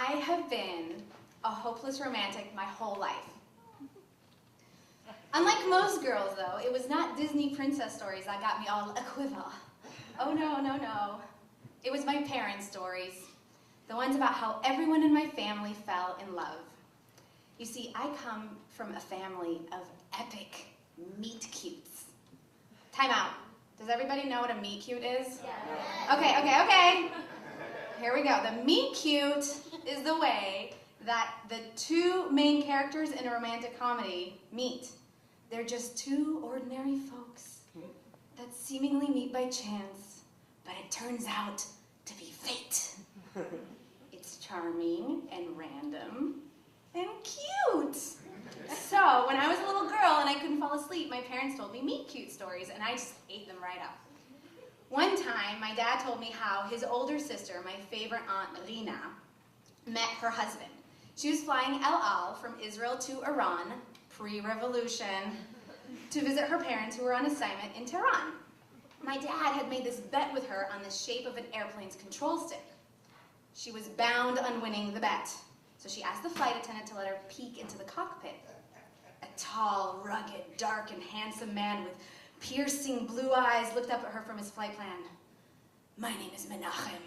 I have been a hopeless romantic my whole life. Unlike most girls, though, it was not Disney princess stories that got me all a quiver. Oh, no, no, no. It was my parents' stories. The ones about how everyone in my family fell in love. You see, I come from a family of epic meet-cutes. Time out. Does everybody know what a meet-cute is? Yeah. Okay. Here we go. The meet-cute is the way that the two main characters in a romantic comedy meet. They're just two ordinary folks that seemingly meet by chance, but it turns out to be fate. It's charming and random and cute. So when I was a little girl and I couldn't fall asleep, my parents told me meet-cute stories, and I just ate them right up. One time, my dad told me how his older sister, my favorite aunt Rina, met her husband. She was flying El Al from Israel to Iran, pre-revolution, to visit her parents who were on assignment in Tehran. My dad had made this bet with her on the shape of an airplane's control stick. She was bound on winning the bet, so she asked the flight attendant to let her peek into the cockpit. A tall, rugged, dark, and handsome man with piercing blue eyes looked up at her from his flight plan. "My name is Menachem,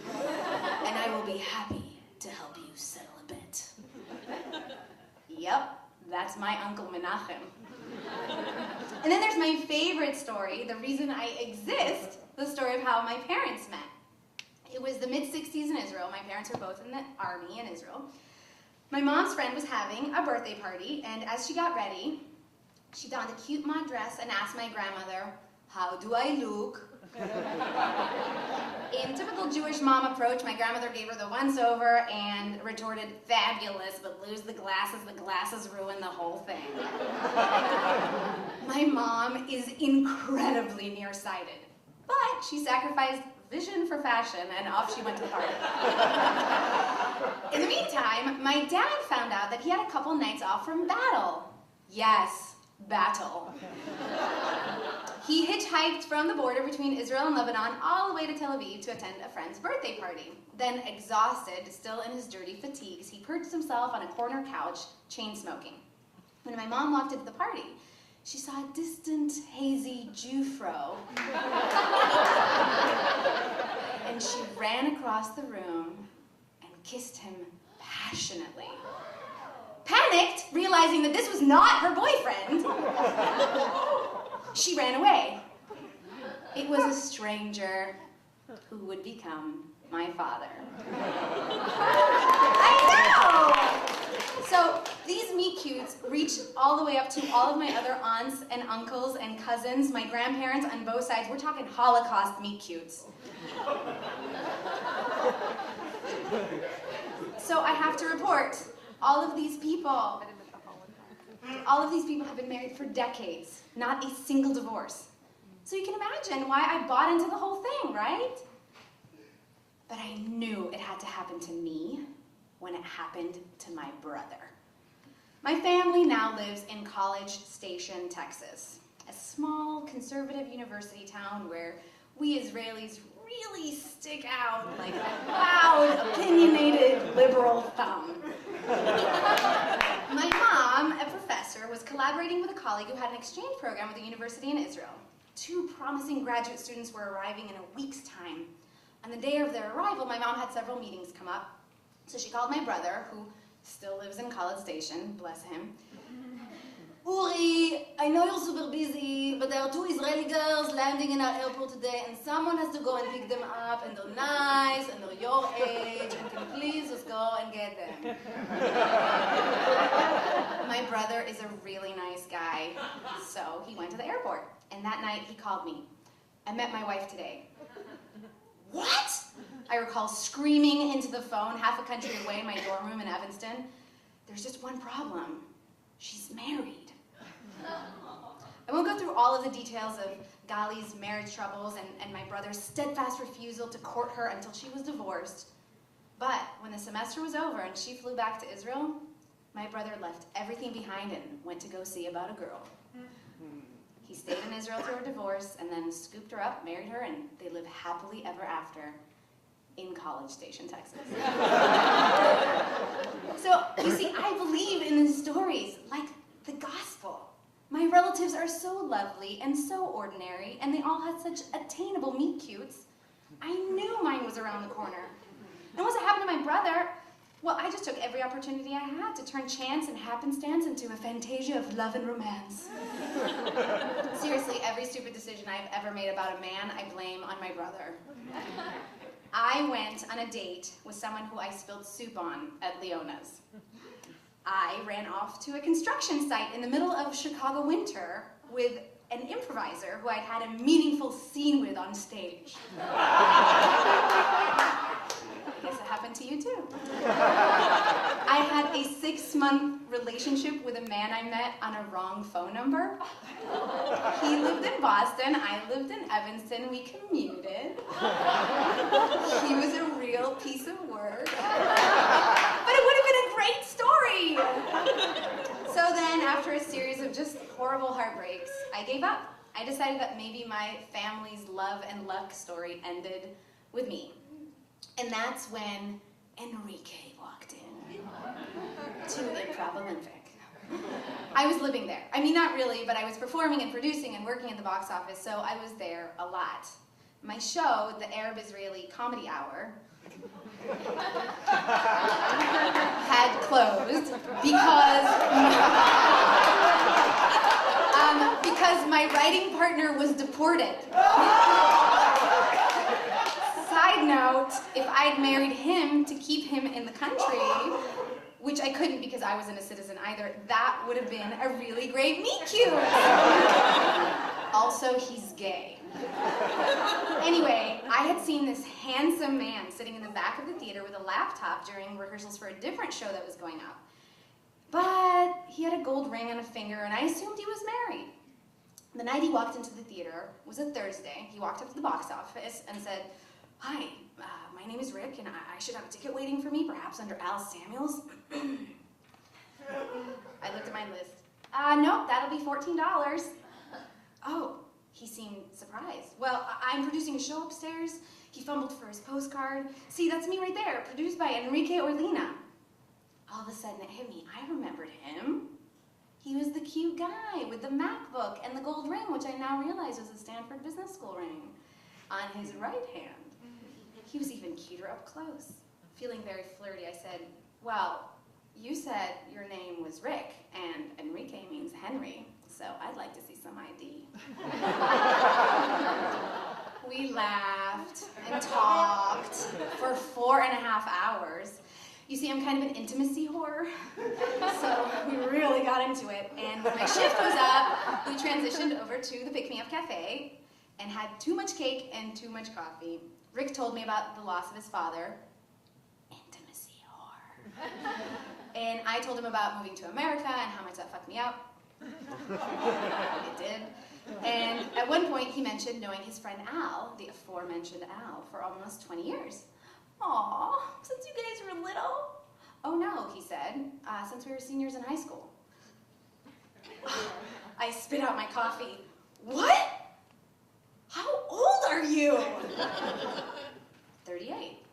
and I will be happy to help you settle a bet." Yep, that's my Uncle Menachem. And then there's my favorite story, the reason I exist, the story of how my parents met. It was the mid-60s in Israel. My parents were both in the army in Israel. My mom's friend was having a birthday party, and as she got ready, she donned a cute mod dress and asked my grandmother, "How do I look?" In typical Jewish mom approach, my grandmother gave her the once-over and retorted, "Fabulous, but lose the glasses ruin the whole thing." My mom is incredibly nearsighted, but she sacrificed vision for fashion, and off she went to the party. In the meantime, my dad found out that he had a couple nights off from battle. Yes, battle. He hitchhiked from the border between Israel and Lebanon all the way to Tel Aviv to attend a friend's birthday party. Then, exhausted, still in his dirty fatigues, he perched himself on a corner couch, chain smoking. When my mom walked into the party, she saw a distant, hazy Jewfro. And she ran across the room and kissed him passionately. Panicked, realizing that this was not her boyfriend, she ran away. It was a stranger who would become my father. I know! So these meet-cutes reached all the way up to all of my other aunts and uncles and cousins, my grandparents on both sides. We're talking Holocaust meet-cutes. So I have to report, all of these people have been married for decades, not a single divorce. So you can imagine why I bought into the whole thing, right? But I knew it had to happen to me when it happened to my brother. My family now lives in College Station, Texas, a small conservative university town where we Israelis really stick out like a loud, opinionated, liberal thumb. My mom, a professor, was collaborating with a colleague who had an exchange program with a university in Israel. Two promising graduate students were arriving in a week's time. On the day of their arrival, my mom had several meetings come up. So she called my brother, who still lives in College Station, bless him. "Uri, I know you're super busy, but there are two Israeli girls landing in our airport today, and someone has to go and pick them up, and they're nice, and they're your age, and can you please just go and get them?" My brother is a really nice guy, so he went to the airport, and that night he called me. "I met my wife today." "What?" I recall screaming into the phone half a country away in my dorm room in Evanston. "There's just one problem. She's married." I won't go through all of the details of Gali's marriage troubles and my brother's steadfast refusal to court her until she was divorced. But when the semester was over and she flew back to Israel, my brother left everything behind and went to go see about a girl. He stayed in Israel through her divorce and then scooped her up, married her, and they live happily ever after in College Station, Texas. You see, I believe in the stories, like the gospel. My relatives are so lovely and so ordinary, and they all had such attainable meet cutes. I knew mine was around the corner. And what's happened to my brother? Well, I just took every opportunity I had to turn chance and happenstance into a fantasia of love and romance. Seriously, every stupid decision I've ever made about a man, I blame on my brother. I went on a date with someone who I spilled soup on at Leona's. I ran off to a construction site in the middle of Chicago winter with an improviser who I'd had a meaningful scene with on stage. I guess it happened to you too. I had a 6-month relationship with a man I met on a wrong phone number. He lived in Boston, I lived in Evanston, we commuted. He was a real piece of work. But it would have been a great story. So then, after a series of just horrible heartbreaks, I gave up. I decided that maybe my family's love and luck story ended with me. And that's when Enrique walked in to Improv Olympic. I was living there. I mean, not really, but I was performing and producing and working at the box office, so I was there a lot. My show, the Arab-Israeli Comedy Hour, had closed because my writing partner was deported. Side note, if I'd married him to keep him in the country, which I couldn't because I wasn't a citizen either, that would have been a really great meet-cute. Also, he's gay. Anyway, I had seen this handsome man sitting in the back of the theater with a laptop during rehearsals for a different show that was going up. But he had a gold ring on a finger, and I assumed he was married. The night he walked into the theater was a Thursday. He walked up to the box office and said, "Hi, my name is Rick, and I should have a ticket waiting for me, perhaps under Al Samuels." I looked at my list. Nope, that'll be $14. Oh, he seemed surprised. "Well, I'm producing a show upstairs." He fumbled for his postcard. "See, that's me right there, produced by Enrique Orlina." All of a sudden it hit me. I remembered him. He was the cute guy with the MacBook and the gold ring, which I now realize was a Stanford Business School ring, on his right hand. He was even cuter up close. Feeling very flirty, I said, "Well, you said your name was Rick, and Enrique means Henry, so I'd like to see some ID." We laughed and talked for 4.5 hours. You see, I'm kind of an intimacy whore, so we really got into it. And when my shift was up, we transitioned over to the Pick Me Up Cafe and had too much cake and too much coffee. Rick told me about the loss of his father. Intimacy whore. And I told him about moving to America and how much that fucked me up. It did. And at one point, he mentioned knowing his friend Al, the aforementioned Al, for almost 20 years. "Aw, since you guys were little?" "Oh no," he said, "since we were seniors in high school." I spit out my coffee. "What? How old are you?" 38.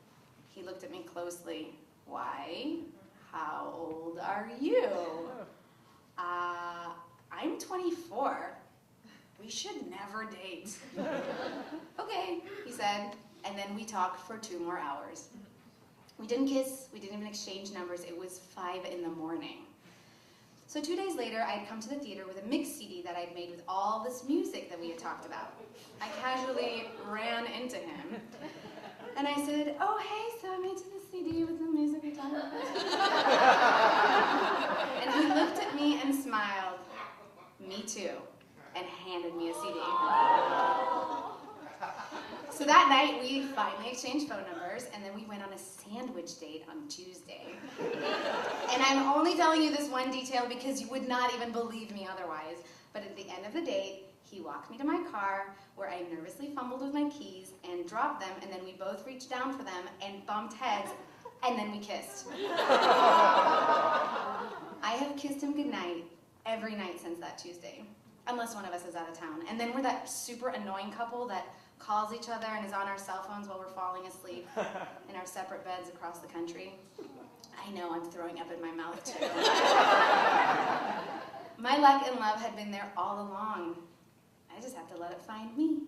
He looked at me closely. "Why? How old are you?" I'm 24. "We should never date." "Okay," he said, and then we talked for 2 more hours. We didn't kiss, we didn't even exchange numbers. It was 5 in the morning. So 2 days later, I had come to the theater with a mix CD that I'd made with all this music that we had talked about. I casually ran into him, and I said, "Oh, hey, so I made you this CD with the music we talked about." And he looked at me and smiled, "Me too," and handed me a CD. So that night, we finally exchanged phone numbers, and then we went on a sandwich date on Tuesday. And I'm only telling you this one detail because you would not even believe me otherwise. But at the end of the date, he walked me to my car, where I nervously fumbled with my keys and dropped them, and then we both reached down for them and bumped heads, and then we kissed. I have kissed him goodnight every night since that Tuesday, unless one of us is out of town. And then we're that super annoying couple that calls each other and is on our cell phones while we're falling asleep in our separate beds across the country. I know, I'm throwing up in my mouth too. My luck and love had been there all along. I just have to let it find me.